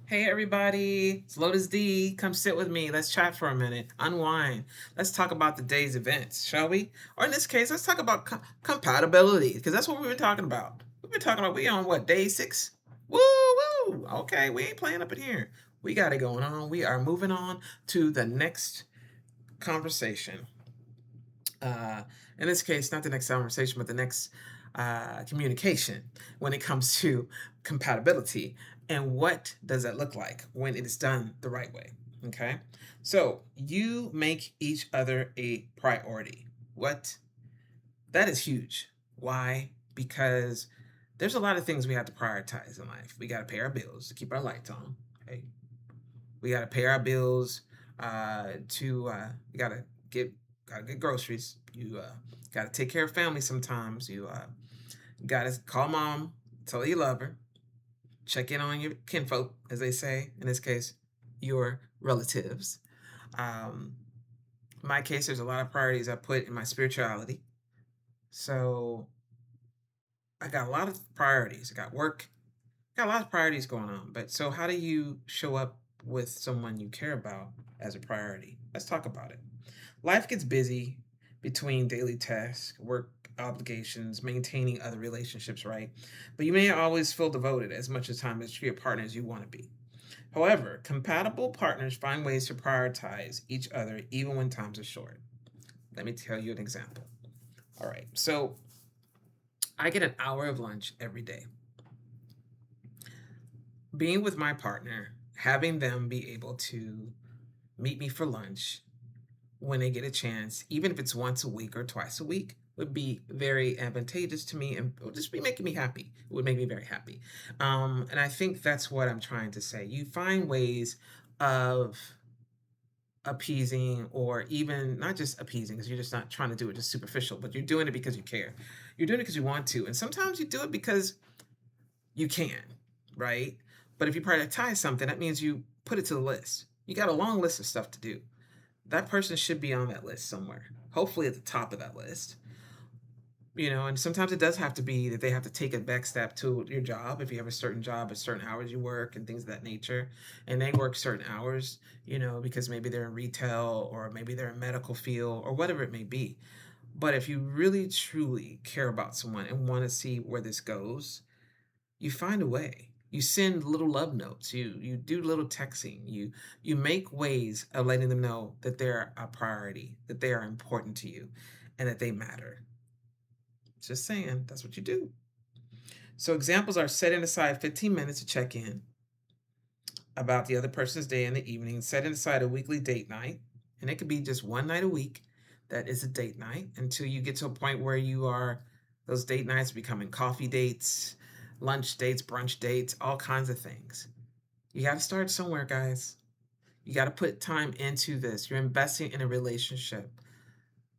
Hey everybody, it's Lotus D. Come sit with me. Let's chat for a minute. Unwind. Let's talk about the day's events, shall we? Or in this case, let's talk about compatibility, because that's what we've been talking about. We've been talking about, we on what, day 6? Woo woo! Okay, we ain't playing up in here. We got it going on. We are moving on to the next conversation. Uh, in this case, not the next conversation, but the next communication when it comes to compatibility. And what does that look like when it is done the right way? Okay. So you make each other a priority. What? That is huge. Why? Because there's a lot of things we have to prioritize in life. We got to pay our bills to keep our lights on. Okay. We got to pay our bills. We gotta get groceries. You gotta take care of family sometimes. You gotta call mom, tell her you love her, check in on your kinfolk, as they say in this case, your relatives. Um, in my case, there's a lot of priorities I put in my spirituality. So I got a lot of priorities. I got work, got a lot of priorities going on. But so how do you show up with someone you care about as a priority? Let's talk about it. Life gets busy between daily tasks, work obligations, maintaining other relationships, right? But you may not always feel devoted as much as time as your partner as you want to be. However, compatible partners find ways to prioritize each other even when times are short. Let me tell you an example. All right, so I get an hour of lunch every day. Being with my partner, having them be able to meet me for lunch when they get a chance, even if it's once a week or twice a week, would be very advantageous to me and would just be making me happy. It would make me very happy. And I think that's what I'm trying to say. You find ways of appeasing, or even not just appeasing, because you're just not trying to do it just superficial, but you're doing it because you care. You're doing it because you want to. And sometimes you do it because you can, right? But if you prioritize something, that means you put it to the list. You got a long list of stuff to do. That person should be on that list somewhere, hopefully at the top of that list. And sometimes it does have to be that they have to take a back step to your job. If you have a certain job at certain hours you work and things of that nature, and they work certain hours, because maybe they're in retail or maybe they're in medical field or whatever it may be. But if you really truly care about someone and want to see where this goes, you find a way. You send little love notes. You do little texting. You make ways of letting them know that they're a priority, that they are important to you, and that they matter. Just saying, that's what you do. So examples are setting aside 15 minutes to check in about the other person's day in the evening, setting aside a weekly date night, and it could be just one night a week that is a date night until you get to a point where those date nights becoming coffee dates, lunch dates, brunch dates, all kinds of things. You got to start somewhere, guys. You got to put time into this. You're investing in a relationship.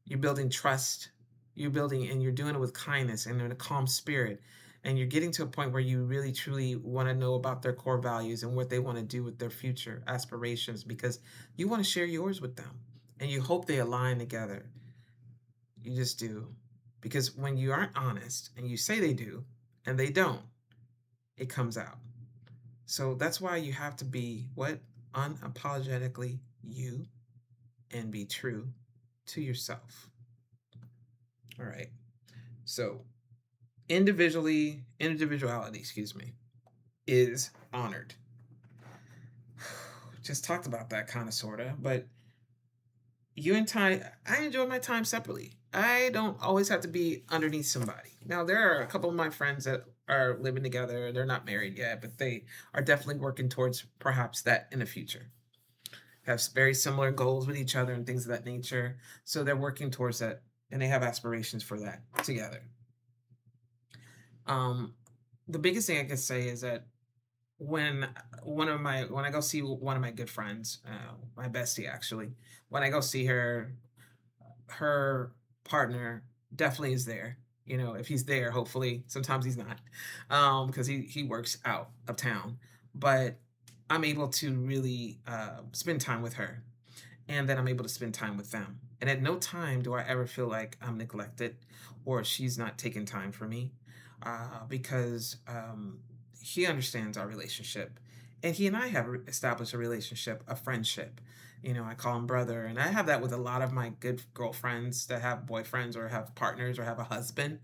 You're building trust. And you're doing it with kindness and in a calm spirit. And you're getting to a point where you really truly want to know about their core values and what they want to do with their future aspirations, because you want to share yours with them and you hope they align together. You just do. Because when you aren't honest and you say they do and they don't, it comes out. So that's why you have to be what? Unapologetically you, and be true to yourself. All right. So individuality, excuse me, is honored. Just talked about that kind of sorta, but I enjoy my time separately. I don't always have to be underneath somebody. Now there are a couple of my friends that are living together. They're not married yet, but they are definitely working towards perhaps that in the future. Have very similar goals with each other and things of that nature. So they're working towards that and they have aspirations for that together. Um, the biggest thing I can say is that when when I go see one of my good friends, my bestie actually, when I go see her partner definitely is there. If he's there, hopefully, sometimes he's not, because he works out of town. But I'm able to really spend time with her, and then I'm able to spend time with them. And at no time do I ever feel like I'm neglected or she's not taking time for me, because he understands our relationship And he and I have established a relationship, a friendship. I call him brother. And I have that with a lot of my good girlfriends that have boyfriends or have partners or have a husband.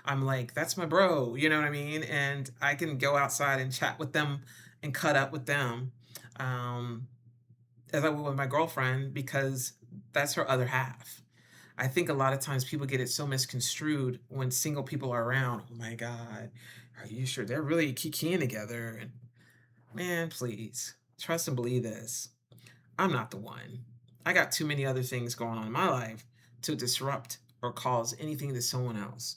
I'm like, that's my bro. You know what I mean? And I can go outside and chat with them and cut up with them, um, as I would with my girlfriend, because that's her other half. I think a lot of times people get it so misconstrued when single people are around. Oh my God, are you sure they're really kikiing together? And man, please trust and believe this. I'm not the one. I got too many other things going on in my life to disrupt or cause anything to someone else.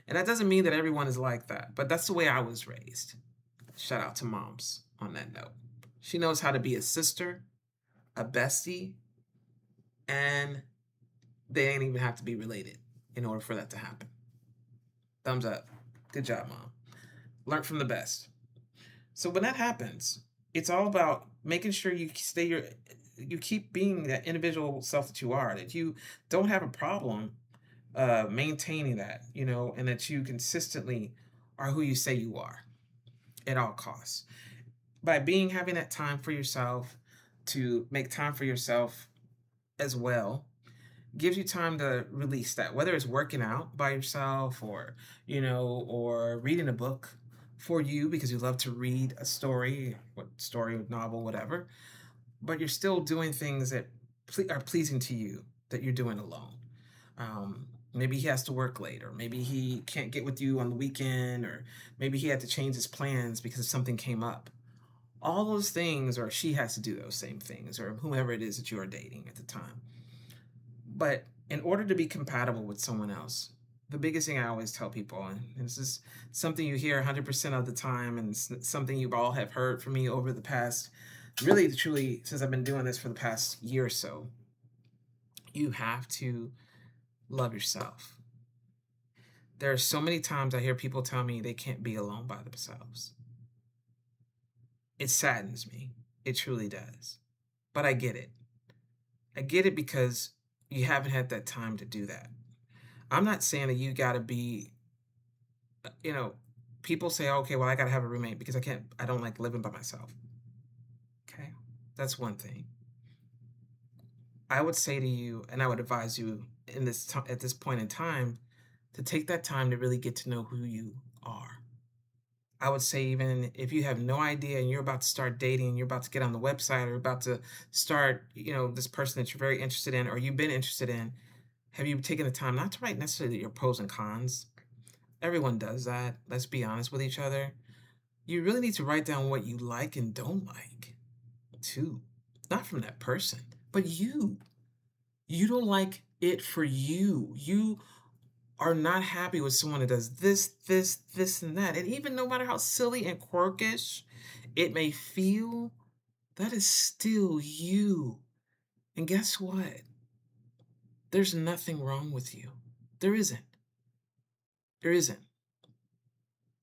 And that doesn't mean that everyone is like that, but that's the way I was raised. Shout out to moms on that note. She knows how to be a sister, a bestie, and they ain't even have to be related in order for that to happen. Thumbs up. Good job, mom. Learn from the best. So when that happens, it's all about making sure you keep being that individual self that you are, that you don't have a problem maintaining that, and that you consistently are who you say you are at all costs. By having that time for yourself, to make time for yourself as well, gives you time to release that, whether it's working out by yourself or or reading a book for you because you love to read a story, what story, novel, whatever, but you're still doing things that are pleasing to you, that you're doing alone. Maybe he has to work late, or maybe he can't get with you on the weekend, or maybe he had to change his plans because something came up. All those things, or she has to do those same things, or whomever it is that you are dating at the time. But in order to be compatible with someone else, the biggest thing I always tell people, and this is something you hear 100% of the time, and something you all have heard from me over the past, really, truly, since I've been doing this for the past year or so, you have to love yourself. There are so many times I hear people tell me they can't be alone by themselves. It saddens me. It truly does. But I get it. I get it because you haven't had that time to do that. I'm not saying that you got to be, you know, people say, okay, well, I got to have a roommate because I don't like living by myself. Okay. That's one thing. I would say to you, and I would advise you at this point in time, to take that time to really get to know who you are. I would say, even if you have no idea and you're about to start dating, you're about to get on the website, or about to start, this person that you're very interested in or you've been interested in, have you taken the time not to write necessarily your pros and cons? Everyone does that. Let's be honest with each other. You really need to write down what you like and don't like, too. Not from that person, but you. You don't like it for you. You are not happy with someone that does this, and that. And even no matter how silly and quirkish it may feel, that is still you. And guess what? There's nothing wrong with you. There isn't. There isn't.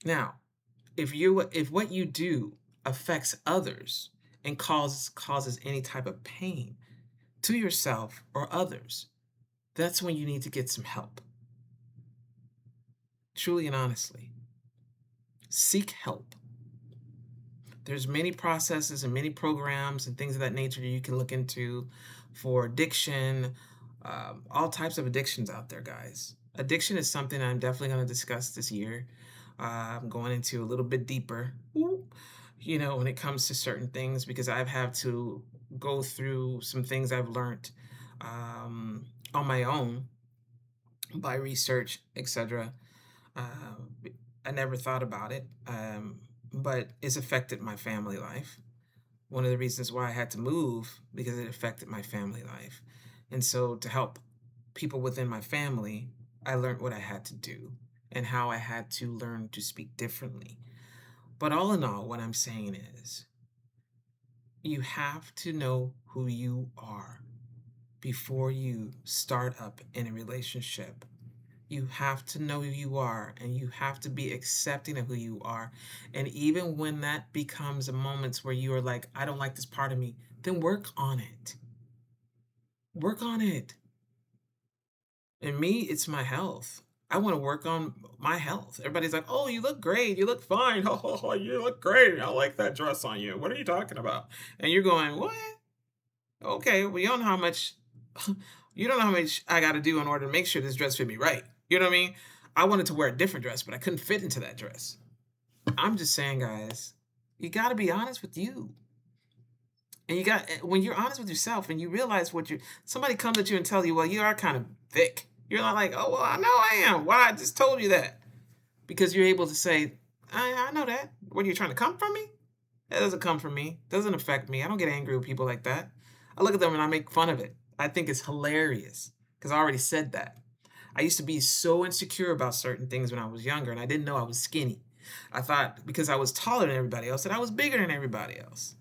Now, if what you do affects others and causes any type of pain to yourself or others, that's when you need to get some help. Truly and honestly, seek help. There's many processes and many programs and things of that nature that you can look into for addiction, all types of addictions out there, guys. Addiction is something I'm definitely going to discuss this year. I'm going into a little bit deeper, when it comes to certain things, because I've had to go through some things I've learned on my own by research, etc. I never thought about it, but it's affected my family life. One of the reasons why I had to move, because it affected my family life. And so, to help people within my family, I learned what I had to do and how I had to learn to speak differently. But all in all, what I'm saying is, you have to know who you are before you start up in a relationship. You have to know who you are, and you have to be accepting of who you are. And even when that becomes a moments where you are like, I don't like this part of me, then work on it. Work on it. And me, it's my health. I want to work on my health. Everybody's like, "Oh, you look great. You look fine. Oh, you look great. I like that dress on you. What are you talking about?" And you're going, "What? Okay, well, you don't know how much you don't know how much I got to do in order to make sure this dress fit me right." You know what I mean? I wanted to wear a different dress, but I couldn't fit into that dress. I'm just saying, guys, you got to be honest with you. And you got when you're honest with yourself and you realize what you somebody comes at you and tells you, well, you are kind of thick. You're not like, oh well, I know I am. Why I just told you that? Because you're able to say, I know that. What are you trying to come from me? That doesn't come from me. Doesn't affect me. I don't get angry with people like that. I look at them and I make fun of it. I think it's hilarious because I already said that. I used to be so insecure about certain things when I was younger and I didn't know I was skinny. I thought because I was taller than everybody else that I was bigger than everybody else.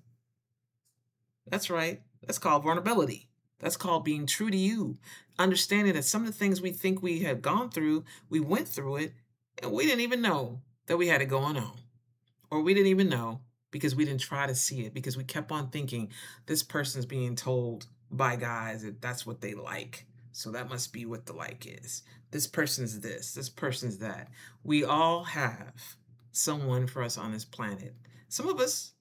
That's right. That's called vulnerability. That's called being true to you. Understanding that some of the things we think we have gone through, we went through it, and we didn't even know that we had it going on. Or we didn't even know because we didn't try to see it, because we kept on thinking this person's being told by guys that that's what they like. So that must be what the like is. This person's this person's that. We all have someone for us on this planet. Some of us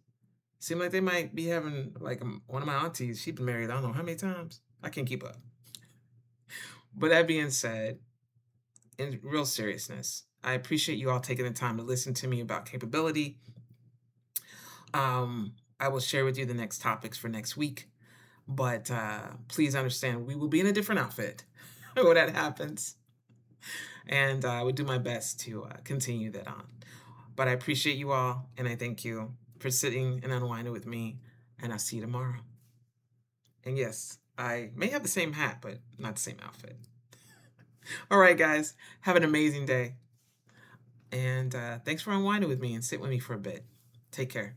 seem like they might be having like one of my aunties. She's been married I don't know how many times. I can't keep up. But that being said, in real seriousness, I appreciate you all taking the time to listen to me about capability. I will share with you the next topics for next week, but please understand we will be in a different outfit when that happens, and I would do my best to continue that on. But I appreciate you all, and I thank you for sitting and unwinding with me, and I'll see you tomorrow. And yes, I may have the same hat, but not the same outfit. All right, guys, have an amazing day. And thanks for unwinding with me and sit with me for a bit. Take care.